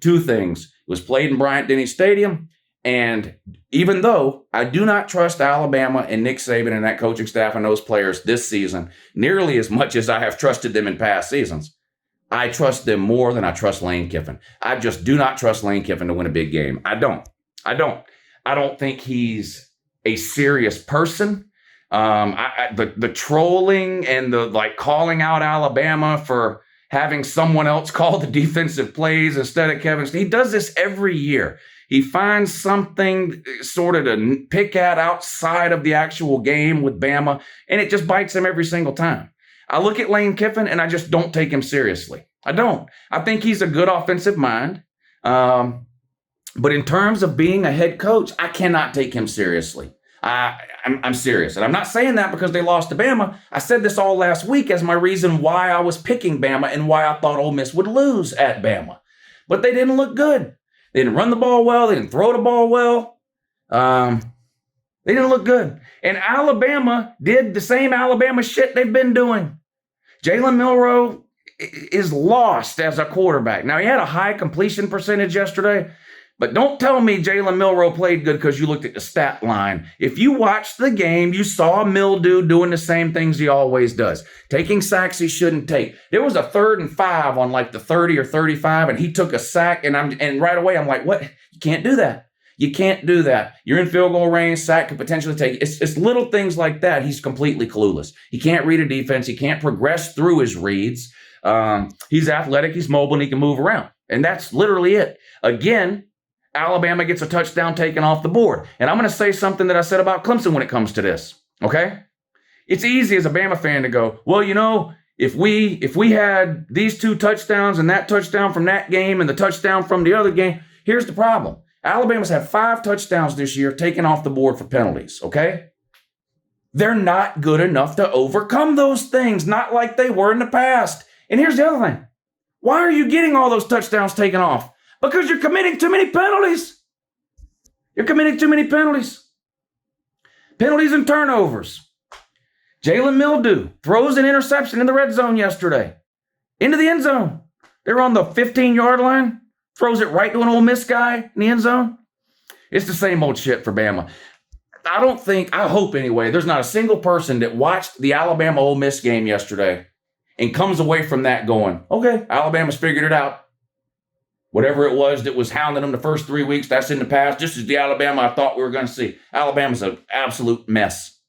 two things. It was played in Bryant-Denny Stadium, and even though I do not trust Alabama and Nick Saban and that coaching staff and those players this season nearly as much as I have trusted them in past seasons, I trust them more than I trust Lane Kiffin. I just do not trust Lane Kiffin to win a big game. I don't think he's a serious person. The trolling and the calling out Alabama for having someone else call the defensive plays instead of Kevin. He does this every year. He finds something sort of to pick at outside of the actual game with Bama, and it just bites him every single time. I look at Lane Kiffin, and I just don't take him seriously. I don't. I think he's a good offensive mind. But in terms of being a head coach, I cannot take him seriously. I'm serious. And I'm not saying that because they lost to Bama. I said this all last week as my reason why I was picking Bama and why I thought Ole Miss would lose at Bama. But they didn't look good. They didn't run the ball well. They didn't throw the ball well. They didn't look good. And Alabama did the same Alabama shit they've been doing. Jalen Milroe is lost as a quarterback. Now, he had a high completion percentage yesterday, but don't tell me Jalen Milroe played good because you looked at the stat line. If you watched the game, you saw Mildew doing the same things he always does, taking sacks he shouldn't take. There was a 3rd and 5 on like the 30 or 35, and he took a sack, and right away I'm like, what? You can't do that. You can't do that. You're in field goal range. Sack could potentially take it. It's little things like that. He's completely clueless. He can't read a defense. He can't progress through his reads. He's athletic. He's mobile, and he can move around. And that's literally it. Again, Alabama gets a touchdown taken off the board. And I'm going to say something that I said about Clemson when it comes to this. Okay? It's easy as a Bama fan to go, well, you know, if we had these 2 touchdowns and that touchdown from that game and the touchdown from the other game, here's the problem. Alabama's had 5 touchdowns this year taken off the board for penalties, okay? They're not good enough to overcome those things, not like they were in the past. And here's the other thing. Why are you getting all those touchdowns taken off? Because you're committing too many penalties. You're committing too many penalties. Penalties and turnovers. Jalen Mildew throws an interception in the red zone yesterday. Into the end zone. They were on the 15-yard line. Throws it right to an Ole Miss guy in the end zone. It's the same old shit for Bama. I hope anyway, there's not a single person that watched the Alabama-Ole Miss game yesterday and comes away from that going, okay, Alabama's figured it out. Whatever it was that was hounding them the first 3 weeks, that's in the past. This is the Alabama I thought we were going to see. Alabama's an absolute mess.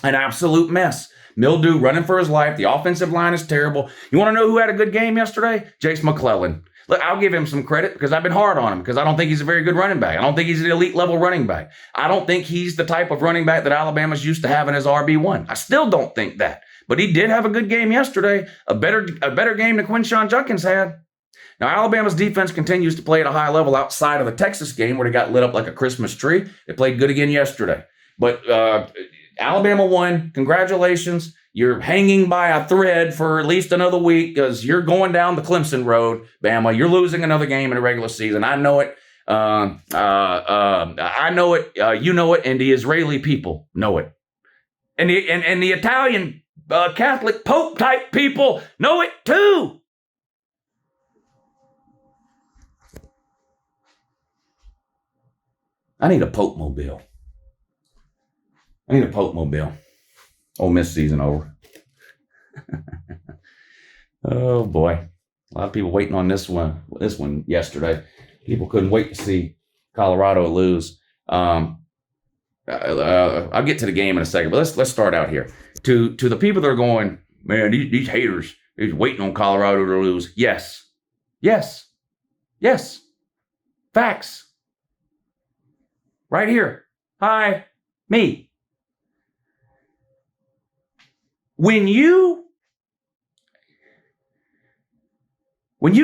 An absolute mess. Mildew running for his life. The offensive line is terrible. You want to know who had a good game yesterday? Jace McClellan. Look, I'll give him some credit because I've been hard on him because I don't think he's a very good running back. I don't think he's an elite level running back. I don't think he's the type of running back that Alabama's used to having as RB1. I still don't think that. But he did have a good game yesterday, a better game than Quinshon Judkins had. Now, Alabama's defense continues to play at a high level outside of the Texas game where they got lit up like a Christmas tree. They played good again yesterday. But Alabama won. Congratulations. You're hanging by a thread for at least another week because you're going down the Clemson road, Bama. You're losing another game in the regular season. I know it. I know it. You know it. And the Israeli people know it. And the Italian Catholic Pope type people know it too. I need a Pope mobile. Ole Miss season over. Oh boy. A lot of people waiting on this one yesterday. People couldn't wait to see Colorado lose. I'll get to the game in a second, but let's start out here. To the people that are going, man, these haters, they're waiting on Colorado to lose. Yes. Facts. Right here. Hi, me. When you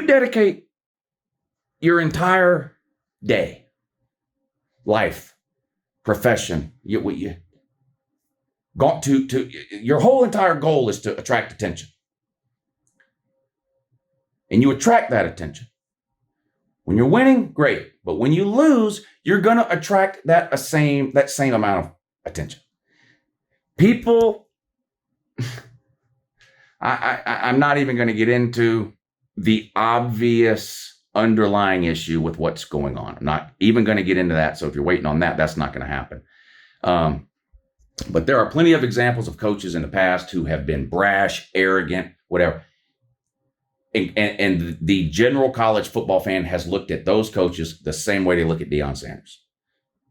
dedicate your entire day, life, profession, your whole entire goal is to attract attention. And you attract that attention. When you're winning, great. But when you lose, you're going to attract that same amount of attention. People, I'm not even going to get into the obvious underlying issue with what's going on. I'm not even going to get into that. So if you're waiting on that, that's not going to happen. But there are plenty of examples of coaches in the past who have been brash, arrogant, whatever. And the general college football fan has looked at those coaches the same way they look at Deion Sanders.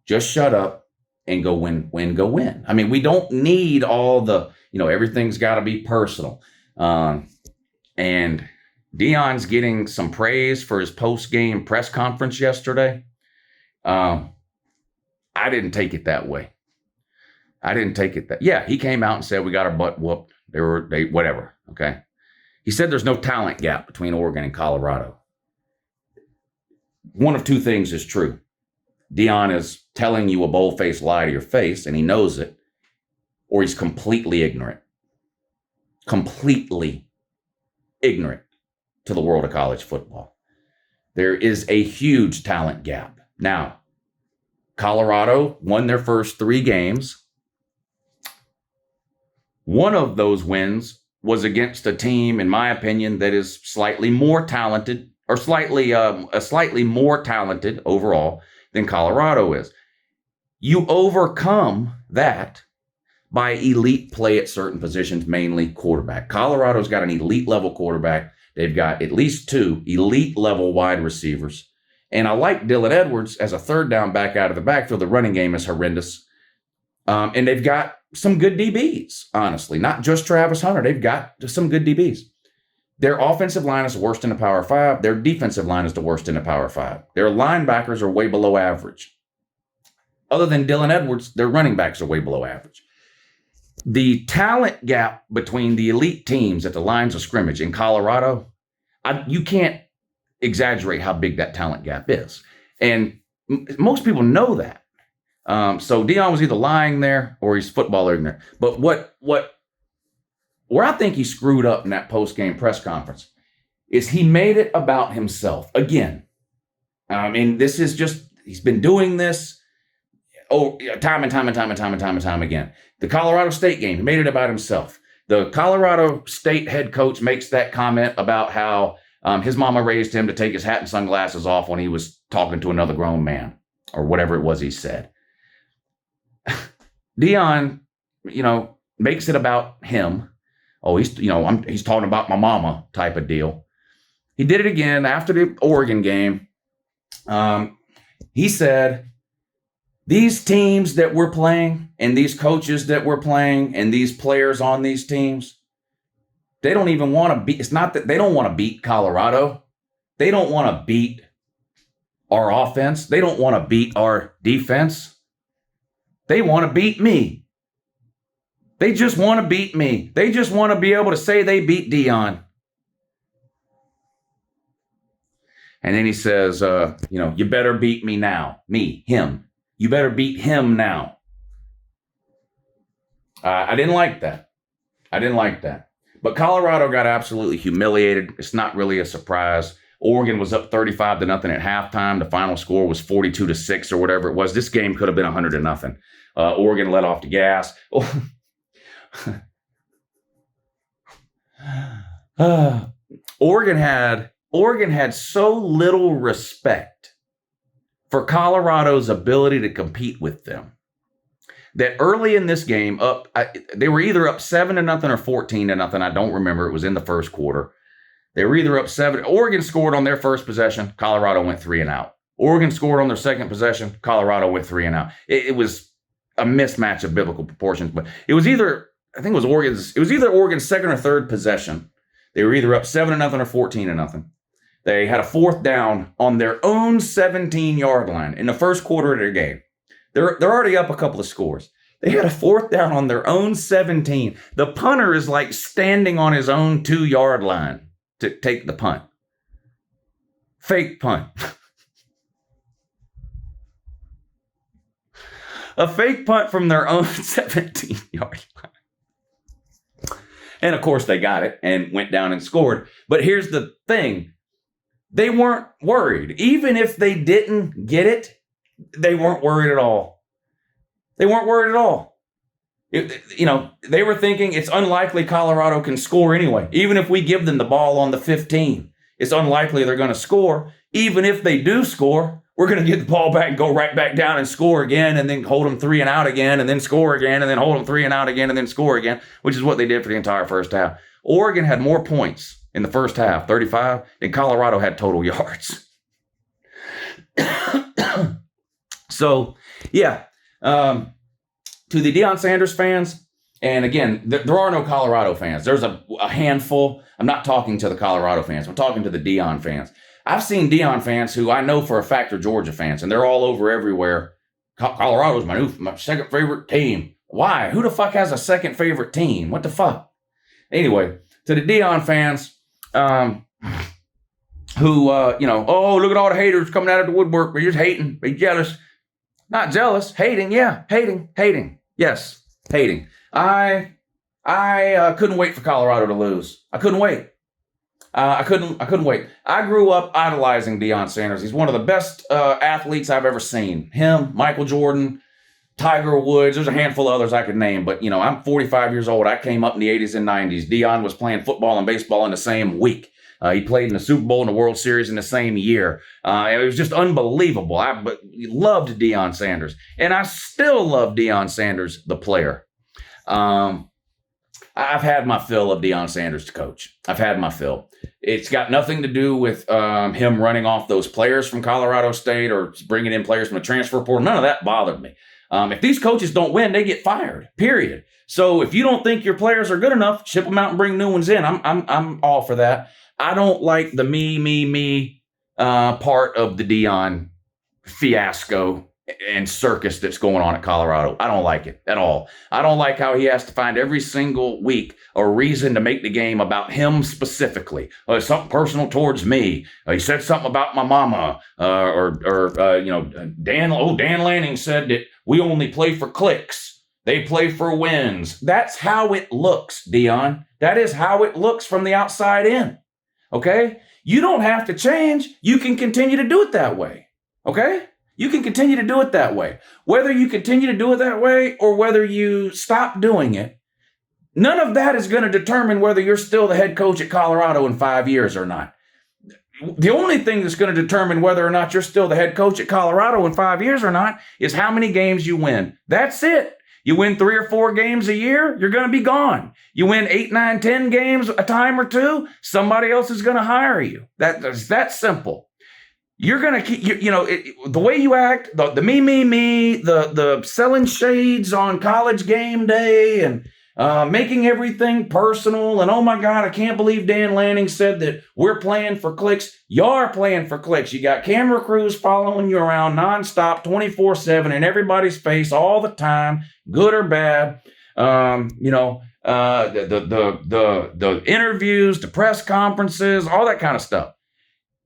Just shut up and go win. I mean, we don't need all the, everything's got to be personal. And Deion's getting some praise for his post-game press conference yesterday. I didn't take it that way. Yeah, he came out and said we got our butt whooped. They whatever. Okay. He said there's no talent gap between Oregon and Colorado. One of two things is true. Deion is telling you a bold-faced lie to your face, and he knows it, or he's completely ignorant. Completely ignorant to the world of college football. There is a huge talent gap. Now, Colorado won their first 3 games. One of those wins was against a team, in my opinion, that is slightly more talented, or slightly more talented overall than Colorado is. You overcome that by elite play at certain positions, mainly quarterback. Colorado's got an elite level quarterback. They've got at least 2 elite level wide receivers. And I like Dylan Edwards as a third down back out of the backfield. The running game is horrendous. And they've got some good DBs, honestly, not just Travis Hunter. They've got some good DBs. Their offensive line is the worst in the Power 5. Their defensive line is the worst in the Power 5. Their linebackers are way below average. Other than Dylan Edwards, their running backs are way below average. The talent gap between the elite teams at the lines of scrimmage in Colorado, you can't exaggerate how big that talent gap is. And most people know that. So Deion was either lying there or he's football ignorant. But where I think he screwed up in that post-game press conference is he made it about himself again. I mean, this is just, he's been doing this time and time again. The Colorado State game, he made it about himself. The Colorado State head coach makes that comment about how his mama raised him to take his hat and sunglasses off when he was talking to another grown man, or whatever it was he said. Deion, makes it about him. Oh, he's talking about my mama type of deal. He did it again after the Oregon game. He said, these teams that we're playing and these coaches that we're playing and these players on these teams, they don't even want to beat. It's not that they don't want to beat Colorado. They don't want to beat our offense. They don't want to beat our defense. They want to beat me. They just want to beat me. They just want to be able to say they beat Deion. And then he says, you better beat me now. Him. You better beat him now. I didn't like that. But Colorado got absolutely humiliated. It's not really a surprise. Oregon was up 35-0 at halftime. The final score was 42-6 or whatever it was. This game could have been 100-0. Oregon let off the gas. Oregon had so little respect for Colorado's ability to compete with them that early in this game, they were either up 7-0 or 14-0. I don't remember. It was in the first quarter. They were either up 7. Oregon scored on their first possession. Colorado went 3 and out. Oregon scored on their second possession. Colorado went 3 and out. It was a mismatch of biblical proportions, but it was either Oregon's second or third possession. They were either up 7-0 or 14-0. They had a fourth down on their own 17-yard line in the first quarter of their game. They're already up a couple of scores. They had a fourth down on their own 17. The punter is like standing on his own 2-yard line to take the punt. Fake punt. A fake punt from their own 17-yard line. And of course they got it and went down and scored. But here's the thing. They weren't worried. Even if they didn't get it, they weren't worried at all. They weren't worried at all. They were thinking it's unlikely Colorado can score anyway. Even if we give them the ball on the 15, it's unlikely they're going to score. Even if they do score, we're going to get the ball back and go right back down and score again, and then hold them 3 and out again, and then score again, and then hold them 3 and out again, and then score again, which is what they did for the entire first half. Oregon had more points in the first half, 35, than Colorado had total yards. So, yeah. To the Deion Sanders fans, and again, there are no Colorado fans. There's a handful. I'm not talking to the Colorado fans. I'm talking to the Deion fans. I've seen Deion fans who I know for a fact are Georgia fans, and they're all over everywhere. Colorado's my second favorite team. Why? Who the fuck has a second favorite team? What the fuck? Anyway, to the Deion fans, who, oh, look at all the haters coming out of the woodwork. They're just hating. They're jealous. Not jealous. Hating. Yeah. Hating. Yes. Hating. I couldn't wait for Colorado to lose. I couldn't wait. I couldn't wait. I grew up idolizing Deion Sanders. He's one of the best athletes I've ever seen. Him, Michael Jordan, Tiger Woods. There's a handful of others I could name, but I'm 45 years old. I came up in the 80s and 90s. Deion was playing football and baseball in the same week. He played in the Super Bowl and the World Series in the same year. It was just unbelievable. I loved Deion Sanders, and I still love Deion Sanders, the player. I've had my fill of Deion Sanders to coach. I've had my fill. It's got nothing to do with him running off those players from Colorado State or bringing in players from the transfer portal. None of that bothered me. If these coaches don't win, they get fired, period. So if you don't think your players are good enough, ship them out and bring new ones in. I'm all for that. I don't like the me part of the Deion fiasco and circus that's going on at Colorado. I don't like it at all. I don't like how he has to find every single week a reason to make the game about him specifically. Something personal towards me. He said something about my mama. Dan Lanning said that we only play for clicks. They play for wins. That's how it looks, Deion. That is how it looks from the outside in. Okay? You don't have to change. You can continue to do it that way. Okay? You can continue to do it that way. Whether you continue to do it that way or whether you stop doing it, none of that is going to determine whether you're still the head coach at Colorado in 5 years or not. The only thing that's going to determine whether or not you're still the head coach at Colorado in 5 years or not is how many games you win. That's it. You win 3 or 4 games a year, you're going to be gone. You win 8, 9, 10 games a time or two, somebody else is going to hire you. That's that simple. You're going to keep, the way you act, the me, the selling shades on college game day and making everything personal. And oh my God, I can't believe Dan Lanning said that we're playing for clicks. You're playing for clicks. You got camera crews following you around nonstop, 24/7 in everybody's face all the time, good or bad. The interviews, the press conferences, all that kind of stuff.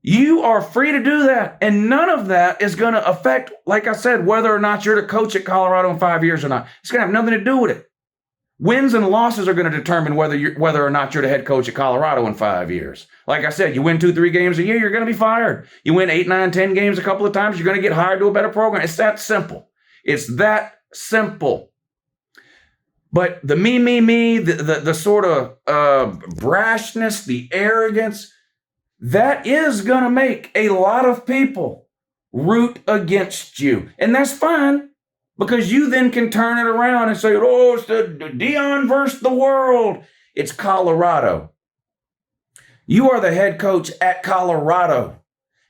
You are free to do that. And none of that is going to affect, like I said, whether or not you're the coach at Colorado in 5 years or not. It's going to have nothing to do with it. Wins and losses are going to determine whether or not you're the head coach at Colorado in 5 years. Like I said, you win 2, 3 games a year, you're going to be fired. You win 8, 9, 10 games a couple of times, you're going to get hired to a better program. It's that simple. It's that simple. But the the sort of brashness, the arrogance, that is going to make a lot of people root against you. And that's fine, because you then can turn it around and say, oh, it's the Deion versus the world. It's Colorado. You are the head coach at Colorado.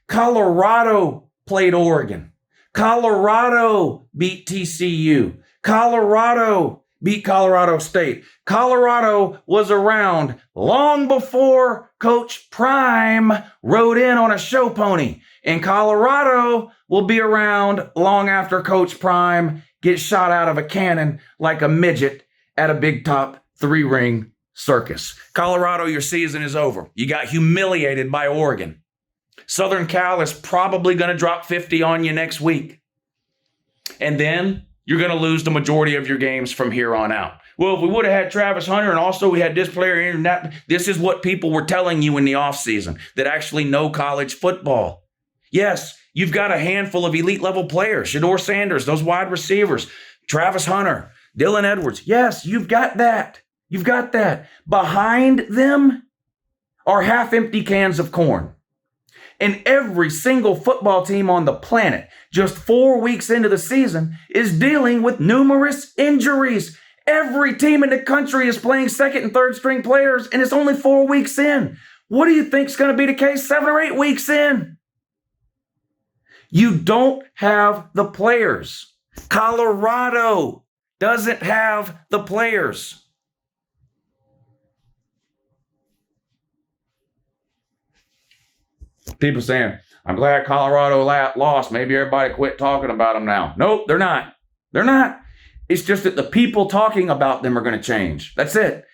Colorado played Oregon. Colorado beat TCU. Colorado beat Colorado State. Colorado was around long before Coach Prime rode in on a show pony. And Colorado will be around long after Coach Prime gets shot out of a cannon like a midget at a big top 3-ring circus. Colorado, your season is over. You got humiliated by Oregon. Southern Cal is probably going to drop 50 on you next week. And then you're going to lose the majority of your games from here on out. Well, if we would have had Travis Hunter and also we had this player in that, this is what people were telling you in the offseason that actually know college football. Yes, you've got a handful of elite level players, Shedeur Sanders, those wide receivers, Travis Hunter, Dylan Edwards. Yes, you've got that. You've got that. Behind them are half-empty cans of corn. And every single football team on the planet, just 4 weeks into the season, is dealing with numerous injuries. Every team in the country is playing second and third string players, and it's only 4 weeks in. What do you think is going to be the case 7 or 8 weeks in? You don't have the players. Colorado doesn't have the players. People saying, I'm glad Colorado lost. Maybe everybody quit talking about them now. Nope, they're not. They're not. It's just that the people talking about them are going to change. That's it.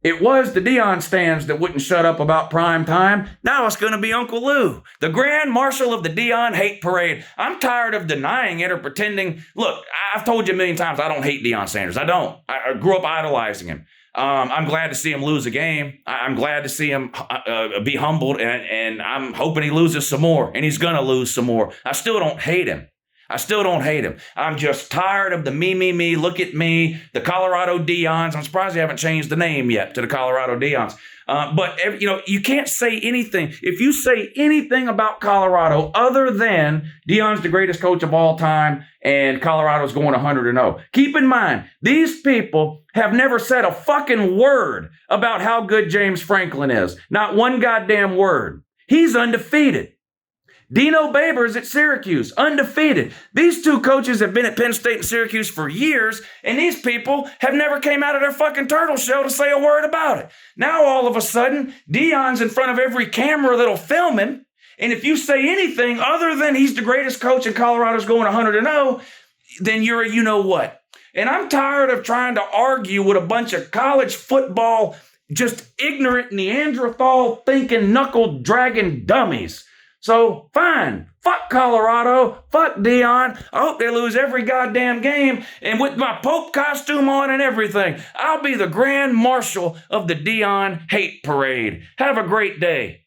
It was the Deion stands that wouldn't shut up about prime time. Now it's going to be Uncle Lou, the grand marshal of the Deion hate parade. I'm tired of denying it or pretending. Look, I've told you a million times I don't hate Deion Sanders. I don't. I grew up idolizing him. I'm glad to see him lose a game. I'm glad to see him be humbled, and I'm hoping he loses some more, and he's going to lose some more. I still don't hate him. I'm just tired of the me, look at me, the Colorado Deions. I'm surprised they haven't changed the name yet to the Colorado Deions. But you can't say anything. If you say anything about Colorado other than Deion's the greatest coach of all time and Colorado's going 100-0, keep in mind, these people have never said a fucking word about how good James Franklin is. Not one goddamn word. He's undefeated. Dino Babers at Syracuse, undefeated. These two coaches have been at Penn State and Syracuse for years, and these people have never came out of their fucking turtle shell to say a word about it. Now, all of a sudden, Deion's in front of every camera that'll film him, and if you say anything other than he's the greatest coach and Colorado's going 100-0, then you're a you-know-what. And I'm tired of trying to argue with a bunch of college football, just ignorant Neanderthal thinking knuckle-dragging dummies. So, fine. Fuck Colorado. Fuck Deion. I hope they lose every goddamn game. And with my Pope costume on and everything, I'll be the grand marshal of the Deion hate parade. Have a great day.